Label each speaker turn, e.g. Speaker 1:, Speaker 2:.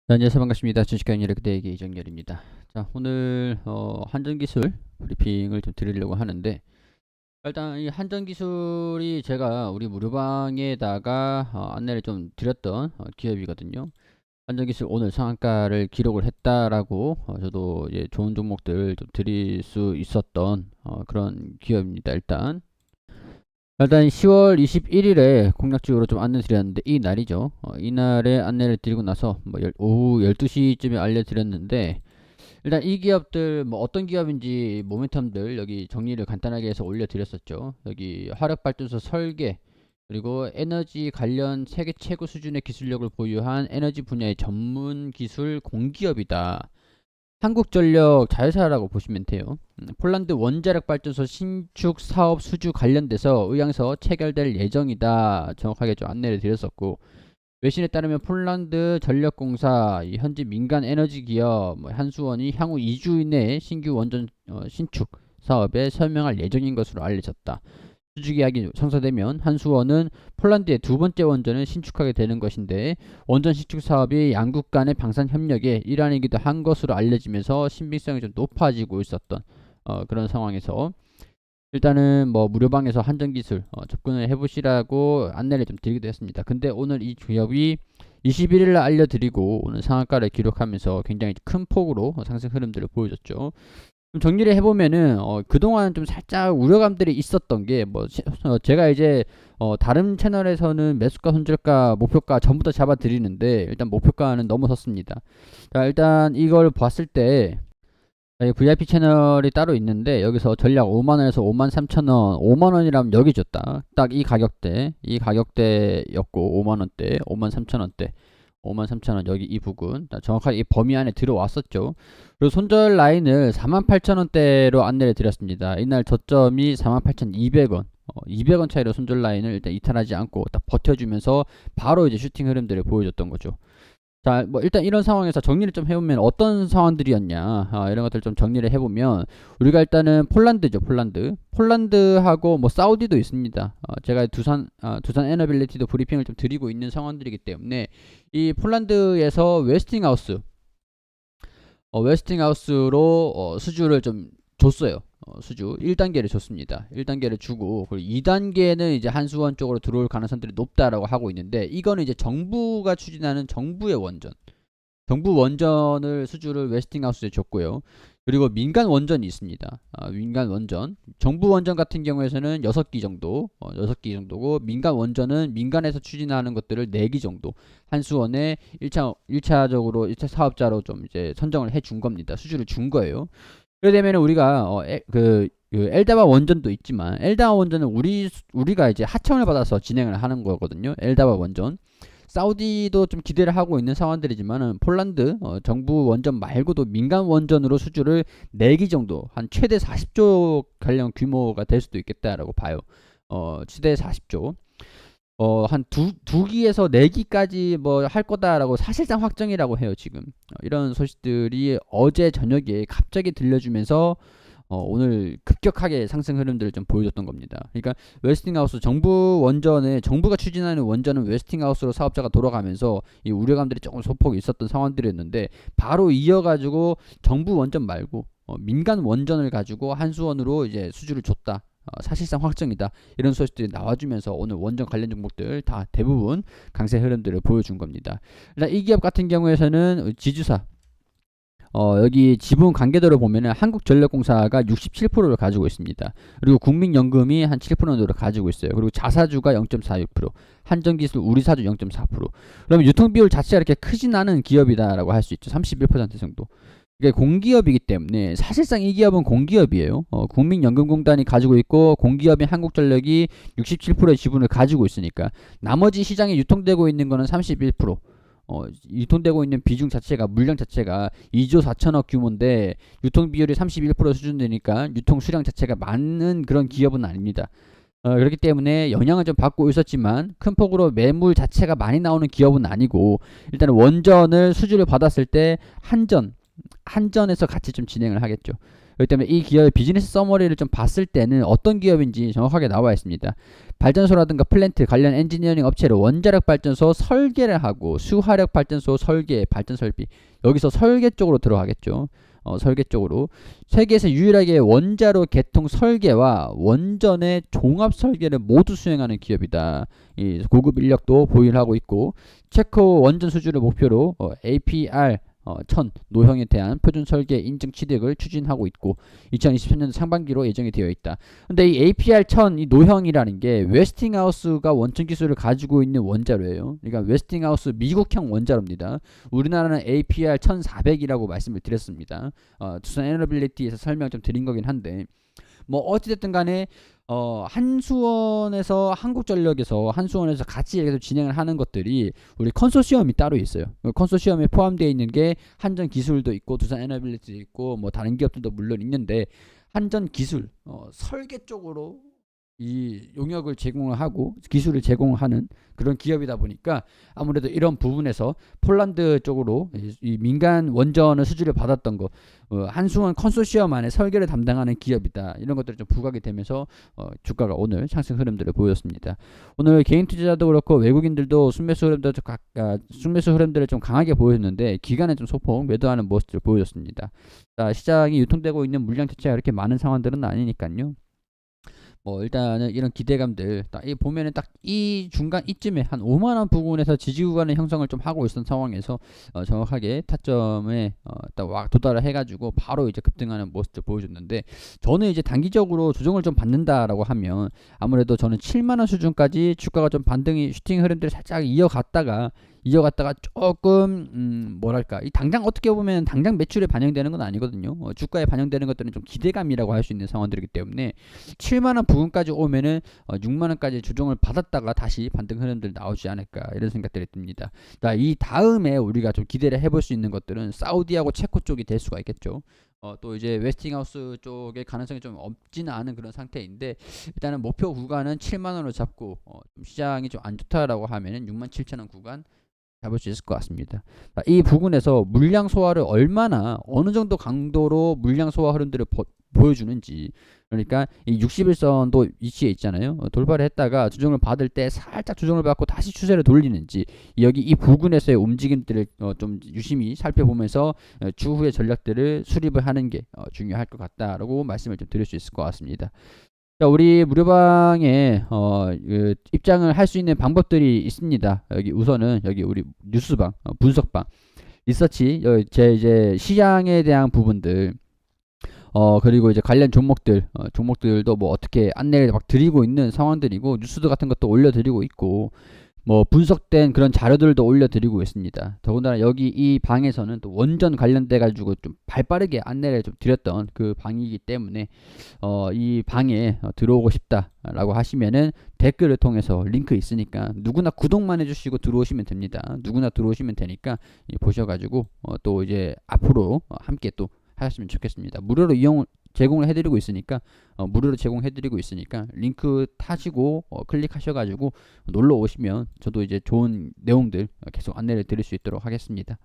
Speaker 1: 네, 안녕하세요. 반갑습니다. 주식경제의 그대에게 이정열입니다. 자, 오늘 한전기술 브리핑을 좀 드리려고 하는데, 일단 이 한전기술이 제가 우리 무료방에다가 안내를 좀 드렸던 기업이거든요. 한전기술 오늘 상한가를 기록을 했다라고 저도 이제 좋은 종목들 좀 드릴 수 있었던 그런 기업입니다. 일단 10월 21일에 공략적으로 좀 안내드렸는데 이 날이죠. 이날에 안내를 드리고 나서 뭐 오후 12시쯤에 알려드렸는데, 일단 이 기업들 뭐 어떤 기업인지 모멘텀들 여기 정리를 간단하게 해서 올려드렸었죠. 여기 화력발전소 설계, 그리고 에너지 관련 세계 최고 수준의 기술력을 보유한 에너지 분야의 전문 기술 공기업이다. 한국전력 자회사라고 보시면 돼요. 폴란드 원자력 발전소 신축 사업 수주 관련돼서 의향서 체결될 예정이다. 정확하게 좀 안내를 드렸었고, 외신에 따르면 폴란드 전력공사, 이 현지 민간 에너지 기업 한수원이 향후 2주 이내에 신규 원전 신축 사업에 설명할 예정인 것으로 알려졌다. 수주 계약이 성사되면 한수원은 폴란드의 두 번째 원전을 신축하게 되는 것인데, 원전 신축 사업이 양국 간의 방산 협력의 일환이기도 한 것으로 알려지면서 신빙성이 좀 높아지고 있었던 그런 상황에서, 일단은 뭐 무료방에서 한전기술 접근을 해보시라고 안내를 좀 드리기도 했습니다. 근데 오늘 이 기업이 21일날 알려드리고 오늘 상한가를 기록하면서 굉장히 큰 폭으로 상승 흐름들을 보여줬죠. 좀 정리를 해보면은 그동안 좀 살짝 우려감들이 있었던 게 뭐 제가 이제 다른 채널에서는 매수가 손절가 목표가 전부 다 잡아 드리는데, 일단 목표가는 넘어섰습니다. 자, 일단 이걸 봤을 때 VIP 채널이 따로 있는데, 여기서 전략 5만원에서 53,000원, 5만원이라면 여기 줬다. 딱 이 가격대였고, 5만원대, 53,000원대, 53,000원 여기 이 부분 정확하게 이 범위 안에 들어왔었죠. 그리고 손절 라인을 48,000원대로 안내를 드렸습니다. 이날 저점이 48,200원, 200원 차이로 손절 라인을 일단 이탈하지 않고 딱 버텨주면서 바로 이제 슈팅 흐름들을 보여줬던 거죠. 자, 뭐 일단 이런 상황에서 정리를 좀 해보면 어떤 상황들이었냐, 이런 것들 좀 정리를 해보면, 우리가 일단은 폴란드죠. 폴란드하고 뭐 사우디도 있습니다. 제가 두산 에너빌리티도 브리핑을 좀 드리고 있는 상황들이기 때문에, 이 폴란드에서 웨스팅하우스로 수주를 좀 줬어요. 수주 1단계를 줬습니다. 1단계를 주고, 그리고 2단계는 이제 한수원 쪽으로 들어올 가능성들이 높다라고 하고 있는데, 이거는 이제 정부가 추진하는 정부의 원전, 정부 원전을 수주를 웨스팅하우스에 줬고요. 그리고 민간 원전이 있습니다. 민간 원전, 정부 원전 같은 경우에는 6기 정도, 6기 정도고, 민간 원전은 민간에서 추진하는 것들을 4기 정도 한수원에 1차 사업자로 좀 이제 선정을 해 준 겁니다. 수주를 준 거예요. 그러게 되면 우리가 그 엘다바 원전도 있지만, 엘다바 원전은 우리가 이제 하청을 받아서 진행을 하는 거거든요. 엘다바 원전. 사우디도 좀 기대를 하고 있는 상황들이지만은, 폴란드 정부 원전 말고도 민간 원전으로 수주를 4기 정도, 한 최대 40조 가량 규모가 될 수도 있겠다라고 봐요. 최대 40조. 한 두 기에서 4기까지 뭐 할 거다라고 사실상 확정이라고 해요, 지금. 이런 소식들이 어제 저녁에 갑자기 들려주면서 오늘 급격하게 상승 흐름들을 좀 보여줬던 겁니다. 그러니까 웨스팅하우스 정부가 추진하는 원전은 웨스팅하우스로 사업자가 돌아가면서 이 우려감들이 조금 소폭 있었던 상황들이었는데, 바로 이어가지고 정부 원전 말고 민간 원전을 가지고 한수원으로 이제 수주를 줬다. 사실상 확정이다. 이런 소식들이 나와주면서 오늘 원전 관련 종목들 다 대부분 강세 흐름들을 보여준 겁니다. 일단 이 기업 같은 경우에서는 지주사, 여기 지분 관계도를 보면은 한국전력공사가 67%를 가지고 있습니다. 그리고 국민연금이 한 7% 정도를 가지고 있어요. 그리고 자사주가 0.46%, 한전기술 우리사주 0.4%. 그러면 유통비율 자체가 이렇게 크진 않은 기업이다라고 할 수 있죠. 31% 정도. 이게 공기업이기 때문에 사실상 이 기업은 공기업이에요. 국민연금공단이 가지고 있고, 공기업인 한국전력이 67%의 지분을 가지고 있으니까, 나머지 시장에 유통되고 있는 거는 31%. 유통되고 있는 비중 자체가, 물량 자체가 2조 4천억 규모인데 유통 비율이 31% 수준 되니까 유통 수량 자체가 많은 그런 기업은 아닙니다. 그렇기 때문에 영향을 좀 받고 있었지만, 큰 폭으로 매물 자체가 많이 나오는 기업은 아니고, 일단 원전을 수주를 받았을 때 한전에서 같이 좀 진행을 하겠죠. 그렇기 때문에 이 기업의 비즈니스 서머리를 좀 봤을 때는 어떤 기업인지 정확하게 나와 있습니다. 발전소라든가 플랜트 관련 엔지니어링 업체로 원자력 발전소 설계를 하고 수화력 발전소 설계, 발전 설비, 여기서 설계 쪽으로 들어가겠죠. 설계 쪽으로 세계에서 유일하게 원자로 개통 설계와 원전의 종합 설계를 모두 수행하는 기업이다. 이 고급 인력도 보유를 하고 있고, 체코 원전 수주를 목표로 APR 1000 노형에 대한 표준 설계 인증 취득을 추진하고 있고 2023년 상반기로 예정이 되어 있다. 근데 이 APR 1000 이 노형이라는 게 웨스팅하우스가 원천 기술을 가지고 있는 원자로예요. 그러니까 웨스팅하우스 미국형 원자로입니다. 우리나라는 APR 1400이라고 말씀을 드렸습니다. 두산 에너빌리티에서 설명 좀 드린 거긴 한데, 뭐 어찌됐든 간에 한수원에서 한국전력에서 한수원에서 같이 계속 진행을 하는 것들이 우리 컨소시엄이 따로 있어요. 컨소시엄에 포함되어 있는 게 한전 기술도 있고 두산 에너빌리티도 있고 뭐 다른 기업들도 물론 있는데, 한전 기술 설계 쪽으로 이 용역을 제공을 하고 기술을 제공하는 그런 기업이다 보니까 아무래도 이런 부분에서 폴란드 쪽으로 이 민간 원전을 수주를 받았던 거, 한수원 컨소시엄 안에 설계를 담당하는 기업이다, 이런 것들이 좀 부각이 되면서 주가가 오늘 상승 흐름들을 보였습니다. 오늘 개인 투자자도 그렇고 외국인들도 순매수 흐름들을 좀 강하게 보였는데 기간에 좀 소폭 매도하는 모습을 보여줬습니다. 자, 시장이 유통되고 있는 물량 자체가 그렇게 많은 상황들은 아니니까요. 뭐 일단은 이런 기대감들 딱 이 보면은 딱 이 중간 이쯤에 한 5만원 부근에서 지지 구간의 형성을 좀 하고 있던 상황에서 정확하게 타점에 딱 도달을 해가지고 바로 이제 급등하는 모습을 보여줬는데, 저는 이제 단기적으로 조정을 좀 받는다라고 하면 아무래도 저는 7만원 수준까지 주가가 좀 반등이 슈팅 흐름들을 살짝 이어갔다가 조금 뭐랄까, 이 당장 어떻게 보면 당장 매출에 반영되는 건 아니거든요. 주가에 반영되는 것들은 좀 기대감이라고 할 수 있는 상황들이기 때문에 7만원 부근까지 오면은 6만원까지 조정을 받았다가 다시 반등 흐름들 나오지 않을까, 이런 생각들이 듭니다. 자, 이 다음에 우리가 좀 기대를 해볼 수 있는 것들은 사우디하고 체코 쪽이 될 수가 있겠죠. 또 이제 웨스팅하우스 쪽의 가능성이 좀 없지는 않은 그런 상태인데, 일단은 목표 구간은 7만원으로 잡고 좀 시장이 좀 안 좋다라고 하면은 67,000원 구간 잡을 수 있을 것 같습니다. 이 부분에서 물량 소화를 얼마나 어느 정도 강도로 물량 소화 흐름들을 보여주는지, 그러니까 이 61선도 위치에 있잖아요. 돌파를 했다가 조정을 받을 때 살짝 조정을 받고 다시 추세를 돌리는지, 여기 이 부근에서의 움직임들을 좀 유심히 살펴보면서 추후의 전략들을 수립을 하는 게 중요할 것 같다라고 말씀을 좀 드릴 수 있을 것 같습니다. 자, 우리 무료방에 입장을 할 수 있는 방법들이 있습니다. 여기 우선은 여기 우리 뉴스방, 분석방, 리서치, 제 이제 시장에 대한 부분들, 그리고 이제 관련 종목들도 뭐 어떻게 안내를 막 드리고 있는 상황들이고, 뉴스도 같은 것도 올려드리고 있고, 뭐 분석된 그런 자료들도 올려드리고 있습니다. 더군다나 여기 이 방에서는 또 원전 관련돼 가지고 좀 발빠르게 안내를 좀 드렸던 그 방이기 때문에 이 방에 들어오고 싶다라고 하시면은 댓글을 통해서 링크 있으니까 누구나 구독만 해주시고 들어오시면 됩니다. 누구나 들어오시면 되니까 보셔가지고 또 이제 앞으로 함께 또 하셨으면 좋겠습니다. 무료로 제공을 해드리고 있으니까 무료로 제공해드리고 있으니까 링크 타시고 클릭하셔가지고 놀러 오시면 저도 이제 좋은 내용들 계속 안내를 드릴 수 있도록 하겠습니다.